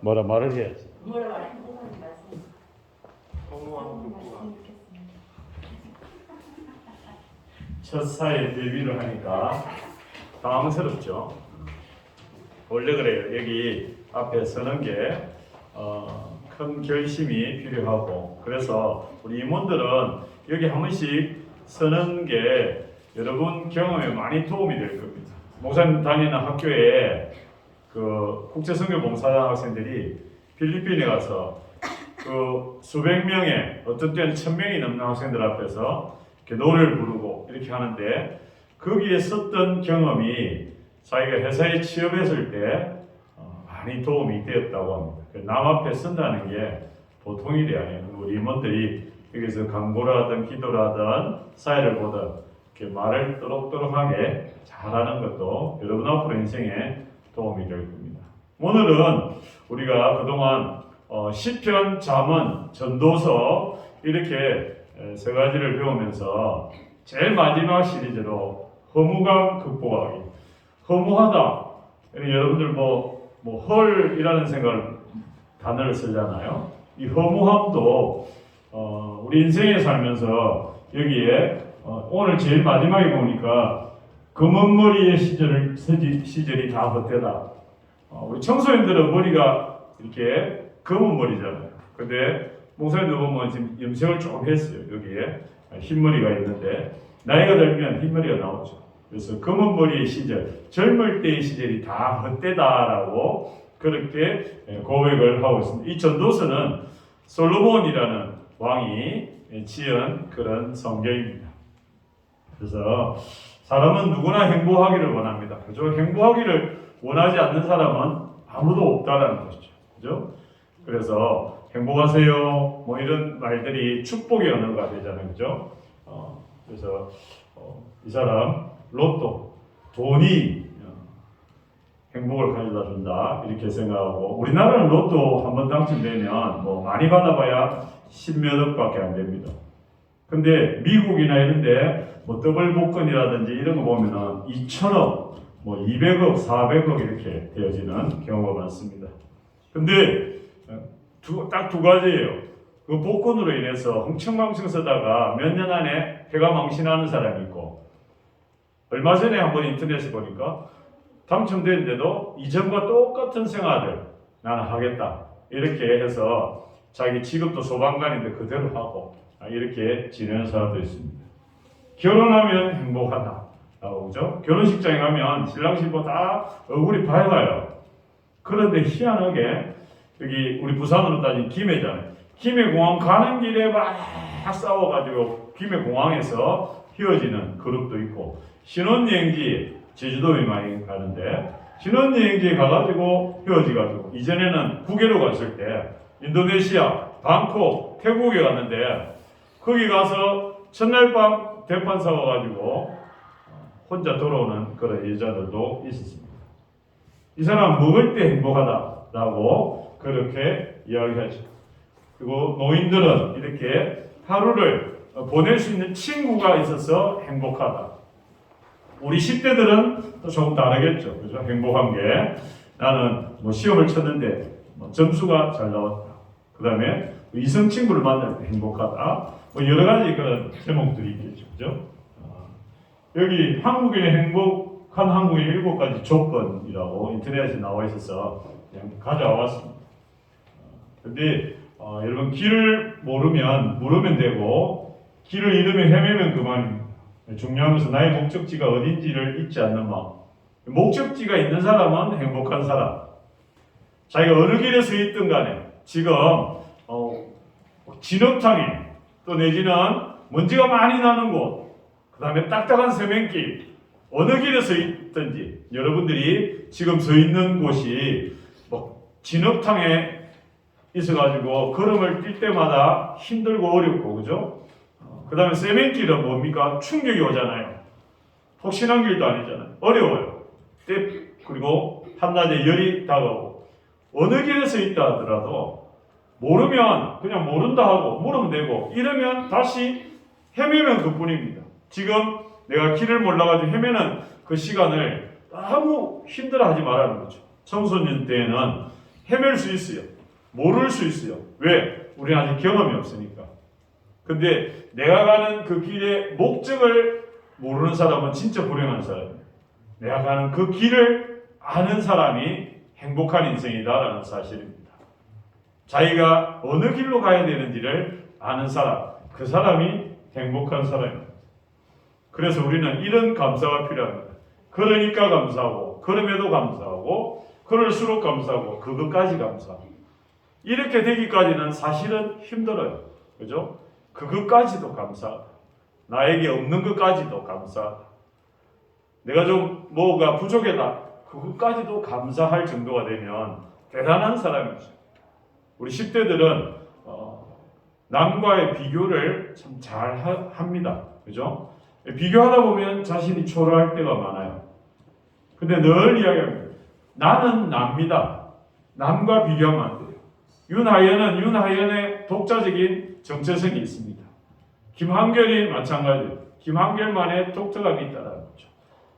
뭐라 말을 해야지. 뭐라 말해? 행복한 말씀. 첫 사회 데뷔를 하니까 당황스럽죠. 원래 그래요. 여기 앞에 서는 게 큰 결심이 필요하고, 그래서 우리 임원들은 여기 한 번씩 서는 게 여러분 경험에 많이 도움이 될 겁니다. 목사님 다니는 학교에 그 국제선교봉사단 학생들이 필리핀에 가서 그 수백 명의, 어떤 때는 1000명이 넘는 학생들 앞에서 이렇게 노래를 부르고 이렇게 하는데, 거기에 썼던 경험이 자기가 회사에 취업했을 때 많이 도움이 되었다고 합니다. 남 앞에 선다는 게 보통 일이 아니에요. 우리 임원들이 여기서 강구를 하든 기도를 하든 사회를 보든 이렇게 말을 또록또록하게 잘하는 것도 여러분 앞으로 인생에 도움이 될 겁니다. 오늘은 우리가 그동안 시편, 잠언, 전도서 이렇게 세 가지를 배우면서 제일 마지막 시리즈로 허무감 극복하기. 허무하다. 여러분들 헐이라는 단어를 쓰잖아요. 이 허무함도 우리 인생에 살면서 여기에 오늘 제일 마지막에 보니까 검은 머리의 시절이 다 헛되다. 우리 청소년들은 머리가 이렇게 검은 머리잖아요. 근데 목사님들 보면 지금 염색을 조금 했어요. 여기에 흰머리가 있는데 나이가 들면 흰머리가 나오죠. 그래서 검은 머리의 시절, 젊을 때의 시절이 다 헛되다라고 그렇게 고백을 하고 있습니다. 이 전도서는 솔로몬이라는 왕이 지은 그런 성경입니다. 그래서 사람은 누구나 행복하기를 원합니다. 그죠? 행복하기를 원하지 않는 사람은 아무도 없다라는 것이죠. 그죠? 그래서 행복하세요. 이런 말들이 축복의 언어가 되잖아요. 그죠? 그래서 이 사람 로또, 돈이 행복을 가져다 준다 이렇게 생각하고, 우리나라는 로또 한번 당첨되면 많이 받아봐야 10몇 억밖에 안 됩니다. 근데 미국이나 이런데 더블 복권이라든지 이런 거 보면은 2천억, 200억, 400억 이렇게 되어지는 경우가 많습니다. 근데 딱 두 가지예요. 그 복권으로 인해서 흥청망청 쓰다가 몇 년 안에 해가 망신하는 사람이 있고, 얼마 전에 한번 인터넷에 보니까 당첨됐는데도 이전과 똑같은 생활을 나는 하겠다 이렇게 해서 자기 직업도 소방관인데 그대로 하고 이렇게 지내는 사람도 있습니다. 결혼하면 행복하다라고 그죠? 결혼식장에 가면 신랑 신부 다 얼굴이 밝아요. 그런데 희한하게 여기 우리 부산으로 따진 김해잖아요. 김해공항 가는 길에 막 싸워가지고 김해공항에서 헤어지는 그룹도 있고, 신혼여행지 제주도에 많이 가는데 신혼여행지에 가가지고 헤어지가지고, 이전에는 국외로 갔을 때 인도네시아, 방콕, 태국에 갔는데 거기 가서 첫날 밤 대판 싸워가지고 혼자 돌아오는 그런 여자들도 있었습니다. 이 사람 먹을 때 행복하다라고 그렇게 이야기하죠. 그리고 노인들은 이렇게 하루를 보낼 수 있는 친구가 있어서 행복하다. 우리 10대들은 또 조금 다르겠죠. 그죠? 행복한 게 나는 시험을 쳤는데 점수가 잘 나왔다. 그 다음에 이성 친구를 만날 때 행복하다. 여러 가지 그런 제목들이 있겠죠. 그죠? 여기 한국인의 행복한 한국인 7가지 조건이라고 인터넷에 나와 있어서 그냥 가져왔습니다. 근데 여러분 길을 물으면 되고, 길을 잃으면 헤매면 그만입니다. 중요한 것은 나의 목적지가 어딘지를 잊지 않는 마음. 목적지가 있는 사람은 행복한 사람. 자기가 어느 길에 서 있든 간에 지금 진흙탕에 또 내지는 먼지가 많이 나는 곳, 그 다음에 딱딱한 세면길, 어느 길에 서 있든지 여러분들이 지금 서 있는 곳이 진흙탕에 있어가지고 걸음을 뛸 때마다 힘들고 어렵고, 그죠? 그 다음에 세면길은 뭡니까? 충격이 오잖아요. 혹신한 길도 아니잖아요. 어려워요. 그리고 한낮에 열이 다가오고, 어느 길에 서 있다 하더라도 모르면 그냥 모른다 하고 물으면 되고, 이러면 다시 헤매면 그뿐입니다. 지금 내가 길을 몰라가지고 헤매는 그 시간을 아무 힘들어하지 말라는 거죠. 청소년 때에는 헤맬 수 있어요. 모를 수 있어요. 왜? 우리는 아직 경험이 없으니까. 근데 내가 가는 그 길의 목적을 모르는 사람은 진짜 불행한 사람이에요. 내가 가는 그 길을 아는 사람이 행복한 인생이다라는 사실입니다. 자기가 어느 길로 가야 되는지를 아는 사람, 그 사람이 행복한 사람입니다. 그래서 우리는 이런 감사가 필요합니다. 그러니까 감사하고, 그럼에도 감사하고, 그럴수록 감사하고, 그것까지 감사하고. 이렇게 되기까지는 사실은 힘들어요. 그죠? 그것까지도 감사하다. 나에게 없는 것까지도 감사하다. 내가 좀 뭐가 부족하다. 그것까지도 감사할 정도가 되면 대단한 사람이죠. 우리 10대들은 남과의 비교를 참 잘 합니다. 그죠? 비교하다 보면 자신이 초라할 때가 많아요. 근데 늘 이야기합니다. 나는 납니다. 남과 비교하면 안 돼요. 윤하연은 윤하연의 독자적인 정체성이 있습니다. 김한결이 마찬가지예요. 김한결만의 독특함이 있다는 거죠.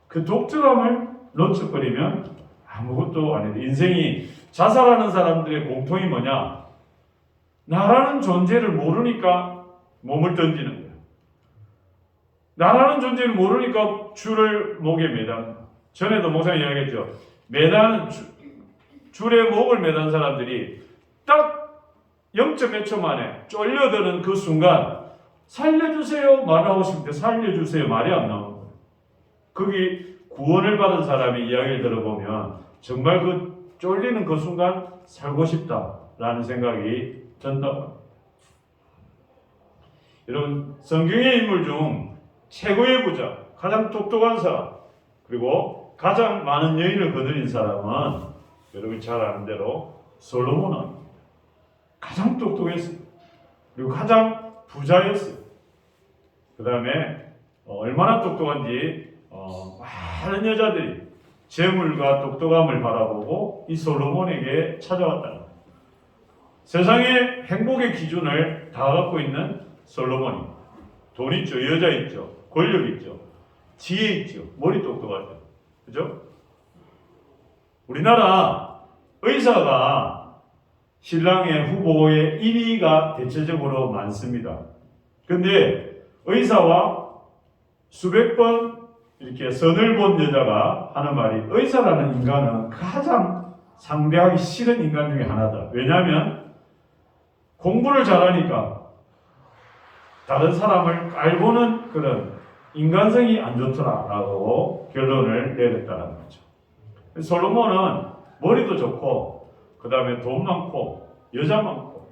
그 독특함을 놓쳐버리면 아무것도 안 해요. 인생이 자살하는 사람들의 공통이 뭐냐? 나라는 존재를 모르니까 몸을 던지는 거예요. 나라는 존재를 모르니까 줄을 목에 매다는 거예요. 전에도 목사님 이야기했죠. 줄에 목을 매단 사람들이 딱 0.몇 초 만에 쫄려드는 그 순간 살려주세요 말하고 싶을 때 살려주세요 말이 안 나오는 거예요. 거기 구원을 받은 사람의 이야기를 들어보면 정말 그 쫄리는 그 순간 살고 싶다라는 생각이 든다고 합니다. 여러분, 성경의 인물 중 최고의 부자, 가장 똑똑한 사람, 그리고 가장 많은 여인을 거느린 사람은 여러분이 잘 아는 대로 솔로몬입니다. 가장 똑똑했어요. 그리고 가장 부자였어요. 그 다음에 얼마나 똑똑한지 많은 여자들이 재물과 똑똑함을 바라보고 이 솔로몬에게 찾아왔다는 거예요. 세상의 행복의 기준을 다 갖고 있는 솔로몬입니다. 돈 있죠, 여자 있죠, 권력 있죠, 지혜 있죠, 머리 똑똑하죠. 그죠? 우리나라 의사가 신랑의 후보의 1위가 대체적으로 많습니다. 근데 의사와 수백 번 이렇게 선을 본 여자가 하는 말이 의사라는 인간은 가장 상대하기 싫은 인간 중에 하나다. 왜냐하면 공부를 잘하니까 다른 사람을 깔보는 그런 인간성이 안 좋더라라고 결론을 내렸다는 거죠. 솔로몬은 머리도 좋고 그 다음에 돈 많고 여자 많고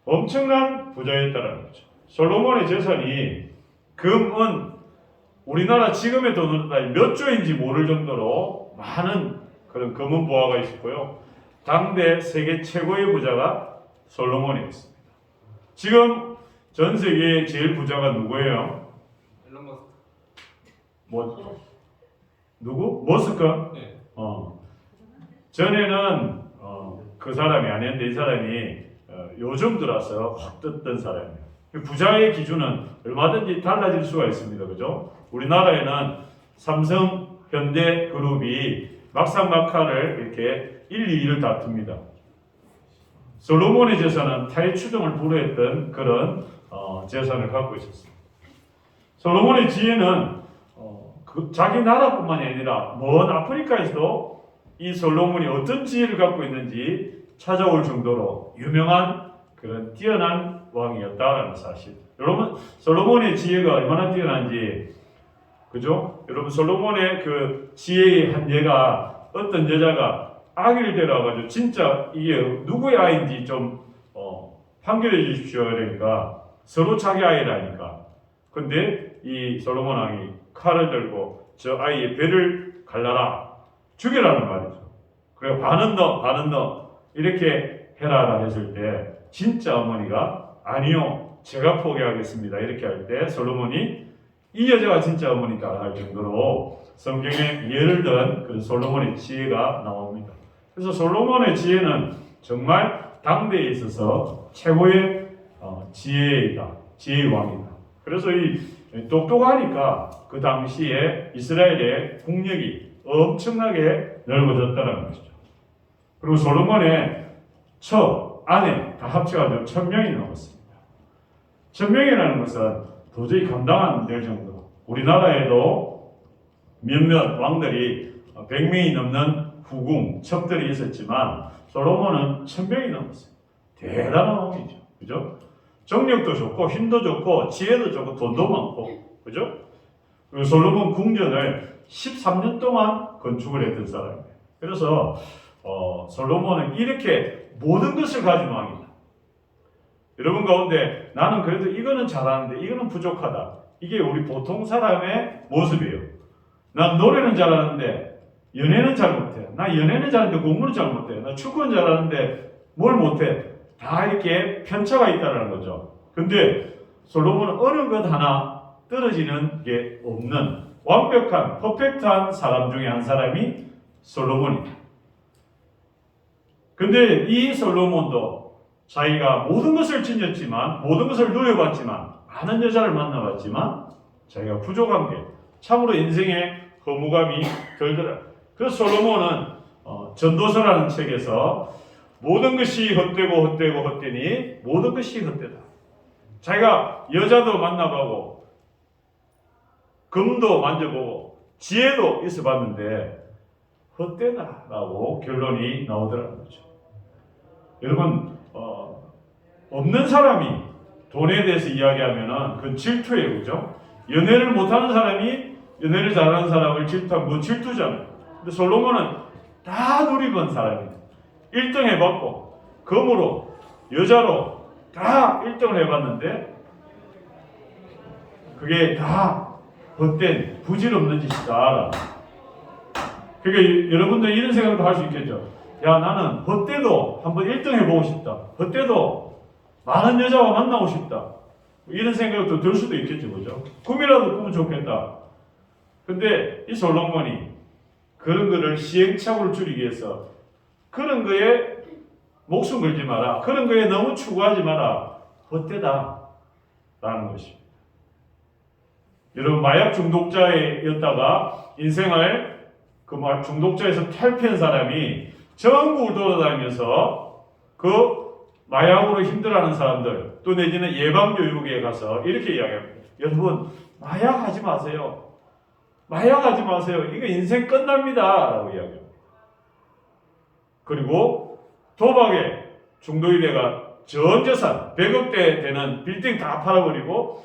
엄청난 부자였다는 거죠. 솔로몬의 재산이 금은 우리나라 지금의 돈으로 몇 조인지 모를 정도로 많은 그런 금은 보화가 있었고요. 당대 세계 최고의 부자가 솔로몬이었습니다. 지금 전 세계의 제일 부자가 누구예요? 일론 머스크. 누구? 머스크? 네. 전에는 그 사람이 아니었는데 이 사람이 요즘 들어서 확 떴던 사람이에요. 부자의 기준은 얼마든지 달라질 수가 있습니다. 그죠? 우리나라에는 삼성, 현대 그룹이 막상막하를 이렇게 1, 2위를 다툽니다. 솔로몬의 재산은 타의추종을 불허했던 그런 재산을 갖고 있었습니다. 솔로몬의 지혜는 자기 나라뿐만이 아니라 먼 아프리카에서도 이 솔로몬이 어떤 지혜를 갖고 있는지 찾아올 정도로 유명한 그런 뛰어난 왕이었다라는 사실. 여러분, 솔로몬의 지혜가 얼마나 뛰어난지, 그죠? 여러분, 솔로몬의 그 지혜의 한 예가 어떤 여자가 아기를 데려와가지고 진짜 이게 누구의 아이인지 좀 판결해 주십시오. 그러니까 서로 자기 아이라니까. 근데 이 솔로몬 왕이 칼을 들고 저 아이의 배를 갈라라, 죽여라는 말이죠. 그리고 반은 너 이렇게 해라라 했을 때 진짜 어머니가 아니요, 제가 포기하겠습니다 이렇게 할 때 솔로몬이 이 여자가 진짜 어머니다 할 정도로 성경에 예를 든 그 솔로몬의 지혜가 나옵니다. 그래서 솔로몬의 지혜는 정말 당대에 있어서 최고의 지혜이다, 지혜의 왕이다. 그래서 이 똑똑하니까 그 당시에 이스라엘의 국력이 엄청나게 넓어졌다는 것이죠. 그리고 솔로몬의 처, 아내 다 합쳐가지고 1000명이 넘었습니다. 1000명이라는 것은 도저히 감당 안 될 정도. 우리나라에도 몇몇 왕들이 100명이 넘는 후궁, 첩들이 있었지만 솔로몬은 1000명이 넘었어요. 대단한 왕이죠. 그죠? 정력도 좋고 힘도 좋고 지혜도 좋고 돈도 많고 그죠? 그리고 솔로몬 궁전을 13년 동안 건축을 했던 사람이에요. 그래서 솔로몬은 이렇게 모든 것을 가진 왕이다. 여러분 가운데 나는 그래도 이거는 잘하는데 이거는 부족하다. 이게 우리 보통 사람의 모습이에요. 난 노래는 잘하는데 연애는 잘 못해. 나 연애는 잘하는데 공부는 잘 못해. 나 축구는 잘하는데 뭘 못해. 다 이렇게 편차가 있다는 거죠. 근데 솔로몬은 어느 것 하나 떨어지는 게 없는 완벽한 퍼펙트한 사람 중에 한 사람이 솔로몬이다. 근데 이 솔로몬도 자기가 모든 것을 지녔지만 모든 것을 누려봤지만 많은 여자를 만나봤지만 자기가 부족한 게 참으로 인생의 허무감이 들더라. 그래서 솔로몬은 전도서라는 책에서 모든 것이 헛되니 모든 것이 헛되다. 자기가 여자도 만나보고 금도 만져보고 지혜도 있어봤는데 헛되다라고 결론이 나오더라는 거죠. 여러분 없는 사람이 돈에 대해서 이야기하면은 그건 질투예요, 그죠? 연애를 못하는 사람이 연애를 잘하는 사람을 질투하면 그건 질투잖아요. 근데 솔로몬은 다 누리본 사람이에요. 1등 해봤고 금으로 여자로 다 1등을 해봤는데 그게 다 헛된 부질없는 짓이다. 그러니까 여러분들 이런 생각도 할 수 있겠죠. 야 나는 헛되도 한번 1등 해보고 싶다. 헛되도 많은 여자와 만나고 싶다. 이런 생각도 들 수도 있겠죠. 그죠? 꿈이라도 꾸면 좋겠다. 근데 이 솔로몬이 그런 거를 시행착오를 줄이기 위해서 그런 거에 목숨 걸지 마라. 그런 거에 너무 추구하지 마라. 헛되다. 라는 것입니다. 여러분 마약 중독자였다가 인생을 그 중독자에서 탈피한 사람이 전국을 돌아다니면서 그 마약으로 힘들어하는 사람들 또 내지는 예방교육에 가서 이렇게 이야기합니다. 여러분 마약하지 마세요. 마약하지 마세요. 이거 인생 끝납니다. 라고 이야기합니다. 그리고 도박에 중독이 돼가 전 재산 100억대 되는 빌딩 다 팔아버리고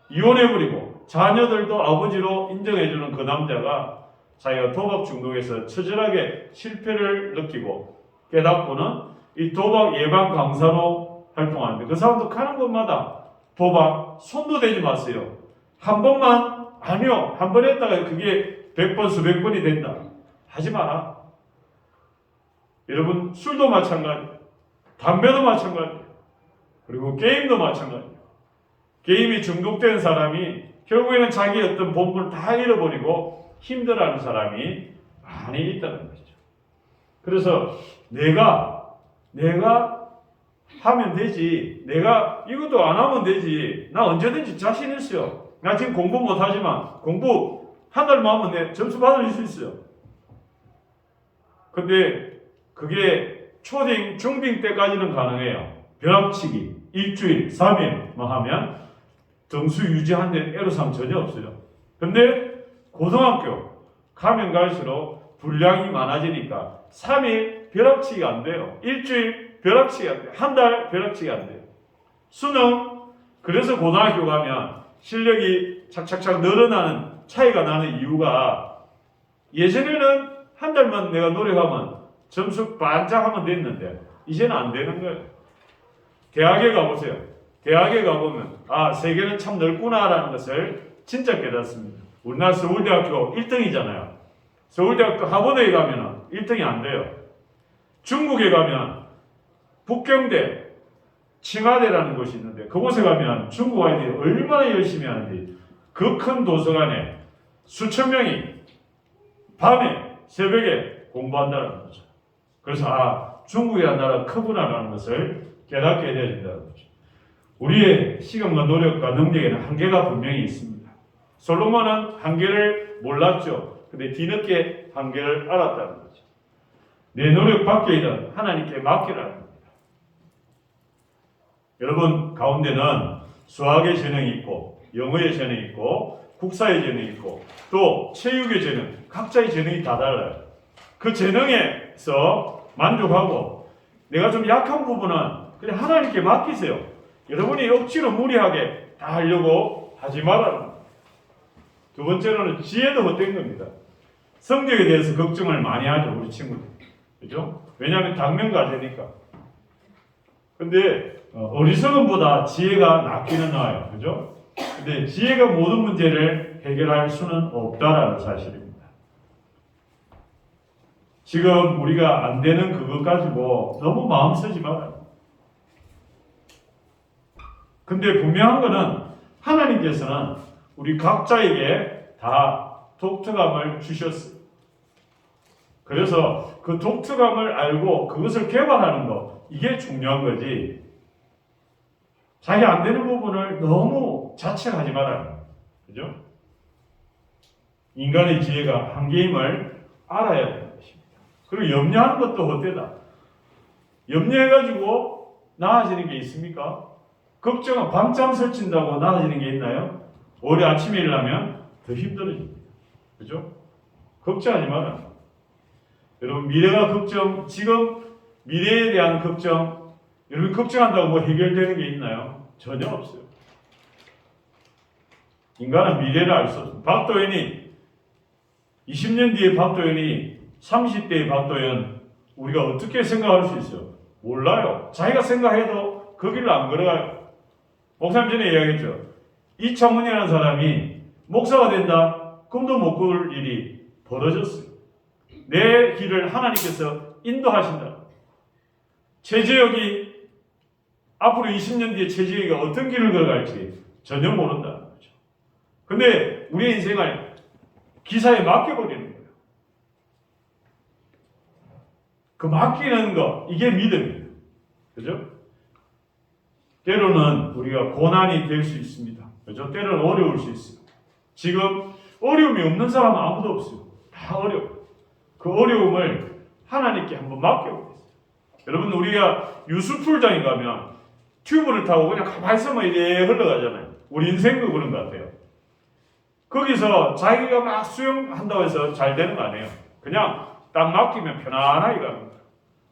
이혼해버리고 자녀들도 아버지로 인정해주는 그 남자가 자기가 도박 중독에서 처절하게 실패를 느끼고 깨닫고는 이 도박 예방 강사로 활동하는데 그 사람도 가는 곳마다 도박 손도 대지 마세요. 한 번만 아니요. 한 번 했다가 그게 100번 수백 번이 된다. 하지 마라. 여러분 술도 마찬가지, 담배도 마찬가지, 그리고 게임도 마찬가지. 게임이 중독된 사람이 결국에는 자기 어떤 본분을 다 잃어버리고 힘들어하는 사람이 많이 있다는 것이죠. 그래서 내가 하면 되지. 내가 이것도 안 하면 되지. 나 언제든지 자신 있어요. 나 지금 공부 못하지만 공부 한 달만 하면 내 점수 받을 수 있어요. 근데 그게 초딩, 중딩 때까지는 가능해요. 벼락치기, 일주일, 3일만 하면 점수 유지하는데 애로사항 전혀 없어요. 근데 고등학교 가면 갈수록 분량이 많아지니까 3일 벼락치기가 안 돼요. 일주일 벼락치기가 안 돼요. 한 달 벼락치기가 안 돼요. 수능, 그래서 고등학교 가면 실력이 착착착 늘어나는 차이가 나는 이유가 예전에는 한 달만 내가 노력하면 점수 반짝하면 됐는데 이제는 안 되는 거예요. 대학에 가보세요. 대학에 가보면 세계는 참 넓구나라는 것을 진짜 깨닫습니다. 우리나라 서울대학교 1등이잖아요. 서울대학교 하버드에 가면 1등이 안 돼요. 중국에 가면 북경대, 칭화대라는 곳이 있는데 그곳에 가면 중국 아이들이 얼마나 열심히 하는지 그 큰 도서관에 수천 명이 밤에 새벽에 공부한다는 거죠. 그래서 중국이라는 나라가 크구나라는 것을 깨닫게 되어야 된다는 거죠. 우리의 시간과 노력과 능력에는 한계가 분명히 있습니다. 솔로몬은 한계를 몰랐죠. 근데 뒤늦게 한계를 알았다는 거죠. 내 노력 밖이든 하나님께 맡기라는 겁니다. 여러분 가운데는 수학의 재능이 있고 영어의 재능이 있고 국사의 재능이 있고 또 체육의 재능, 각자의 재능이 다 달라요. 그 재능에서 만족하고 내가 좀 약한 부분은 그냥 하나님께 맡기세요. 여러분이 억지로 무리하게 다 하려고 하지 말라는 겁니다. 두 번째로는 지혜도 헛된 겁니다. 성적에 대해서 걱정을 많이 하죠, 우리 친구들. 그죠? 왜냐하면 당면과제니까. 근데 어리석음보다 지혜가 낫기는 나아요. 그죠? 근데 지혜가 모든 문제를 해결할 수는 없다라는 사실입니다. 지금 우리가 안 되는 그것 가지고 너무 마음 쓰지 말아요. 근데 분명한 거는 하나님께서는 우리 각자에게 다 독특함을 주셨어요. 그래서 그 독특함을 알고 그것을 개발하는 거, 이게 중요한 거지. 자기 안 되는 부분을 너무 자책하지 말아요. 그죠? 인간의 지혜가 한계임을 알아야 되는 것입니다. 그리고 염려하는 것도 헛되다. 염려해가지고 나아지는 게 있습니까? 걱정은 밤잠 설친다고 나아지는 게 있나요? 오히려 아침에 일어나면 더 힘들어집니다. 그죠? 걱정하지 마라. 여러분 미래가 걱정, 지금 미래에 대한 걱정, 여러분 걱정한다고 뭐 해결되는 게 있나요? 전혀 없어요. 인간은 미래를 알 수 없습니다. 박도연이 20년 뒤에 박도연이 30대의 박도연 우리가 어떻게 생각할 수 있어요? 몰라요. 자기가 생각해도 그 길을 안 걸어가요. 목사님 전에 이야기했죠. 이창훈이라는 사람이 목사가 된다. 꿈도 못 꿀 일이 벌어졌어요. 내 길을 하나님께서 인도하신다. 최재혁이 앞으로 20년 뒤에 최재혁이가 어떤 길을 걸어갈지 전혀 모른다는 거죠. 근데 우리의 인생을 기사에 맡겨버리는 거예요. 그 맡기는 거, 이게 믿음이에요. 그죠? 때로는 우리가 고난이 될 수 있습니다. 그죠? 때로는 어려울 수 있어요. 지금 어려움이 없는 사람은 아무도 없어요. 다 어려워요. 그 어려움을 하나님께 한번 맡겨보세요. 여러분 우리가 유수풀장에 가면 튜브를 타고 그냥 가만히 있으면 이래 흘러가잖아요. 우리 인생도 그런 것 같아요. 거기서 자기가 막 수영한다고 해서 잘 되는 거 아니에요. 그냥 딱 맡기면 편안하게 가는 거예요.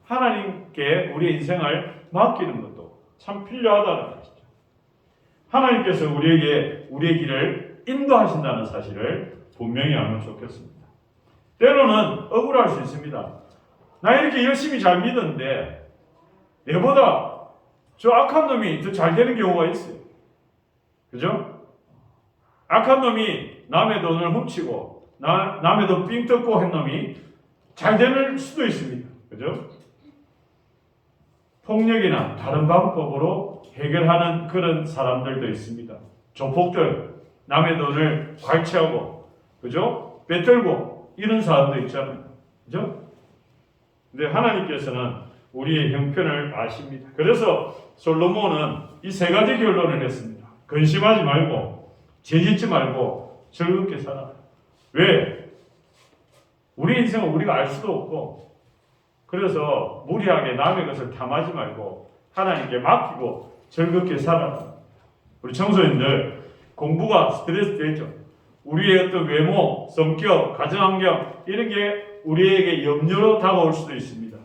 하나님께 우리 인생을 맡기는 것도 참 필요하다는 것이죠. 하나님께서 우리에게 우리의 길을 인도하신다는 사실을 분명히 알면 좋겠습니다. 때로는 억울할 수 있습니다. 나 이렇게 열심히 잘 믿었는데 내보다 저 악한 놈이 더 잘 되는 경우가 있어요. 그죠? 악한 놈이 남의 돈을 훔치고 남의 돈 삥 뜯고 한 놈이 잘 되는 수도 있습니다. 그죠? 폭력이나 다른 방법으로 해결하는 그런 사람들도 있습니다. 조폭들, 남의 돈을 괄취하고, 그죠? 뺏들고, 이런 사람도 있잖아요. 그죠? 근데 하나님께서는 우리의 형편을 아십니다. 그래서 솔로몬은 이 세 가지 결론을 했습니다. 근심하지 말고, 죄짓지 말고, 즐겁게 살아라. 왜? 우리 인생은 우리가 알 수도 없고, 그래서 무리하게 남의 것을 탐하지 말고 하나님께 맡기고 즐겁게 살아라. 우리 청소년들 공부가 스트레스 되죠. 우리의 어떤 외모, 성격, 가정환경 이런 게 우리에게 염려로 다가올 수도 있습니다.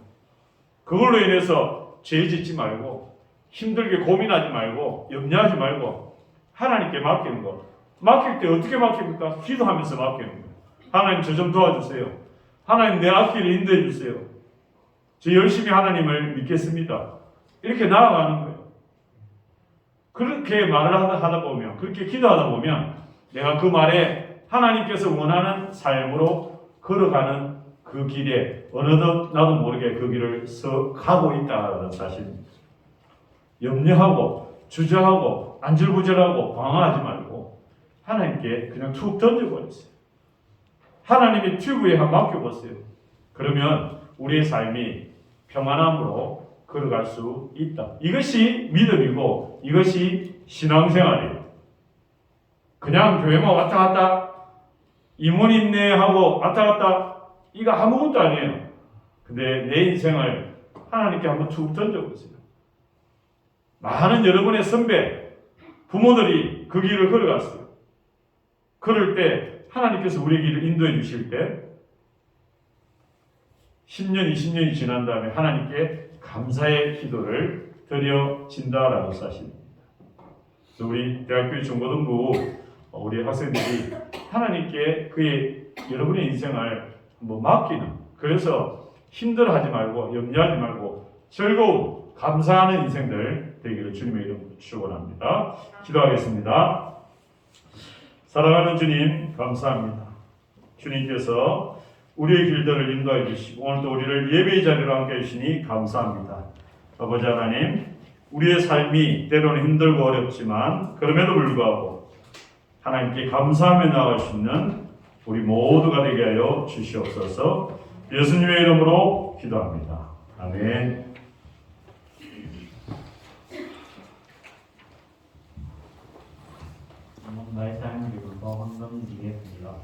그걸로 인해서 죄 짓지 말고 힘들게 고민하지 말고 염려하지 말고 하나님께 맡기는 거. 맡길 때 어떻게 맡깁니까? 기도하면서 맡기는 거예요. 하나님 저 좀 도와주세요. 하나님 내 앞길을 인도해 주세요. 저 열심히 하나님을 믿겠습니다. 이렇게 나아가는 거예요. 그렇게 말을 하다 보면, 그렇게 기도하다 보면 내가 그 말에 하나님께서 원하는 삶으로 걸어가는 그 길에 어느덧 나도 모르게 그 길을 가고 있다는 사실입니다. 염려하고 주저하고 안절부절하고 방황하지 말고 하나님께 그냥 툭 던져버렸어요. 하나님의 튜브에 한번 맡겨보세요. 그러면 우리의 삶이 평안함으로 걸어갈 수 있다. 이것이 믿음이고 이것이 신앙생활이에요. 그냥 교회만 왔다 갔다 이모님네 하고 왔다 갔다 이거 아무것도 아니에요. 근데 내 인생을 하나님께 한번 툭 던져보세요. 많은 여러분의 선배, 부모들이 그 길을 걸어갔어요. 그럴 때 하나님께서 우리 길을 인도해 주실 때 10년, 20년이 지난 다음에 하나님께 감사의 기도를 드려진다라고 사실입니다. 우리 대학교 중고등부 우리 학생들이 하나님께 그의 여러분의 인생을 맡기는, 그래서 힘들어하지 말고 염려하지 말고 즐거운 감사하는 인생들 되기를 주님의 이름으로 축원합니다. 기도하겠습니다. 사랑하는 주님 감사합니다. 주님께서 우리의 길들을 인도해 주시고 오늘도 우리를 예배의 자리로 함께 해주시니 감사합니다. 아버지 하나님, 우리의 삶이 때로는 힘들고 어렵지만 그럼에도 불구하고 하나님께 감사하며 나아갈 수 있는 우리 모두가 되게 하여 주시옵소서. 예수님의 이름으로 기도합니다. 아멘. 말씀 기울고 헌금 드리겠습니다.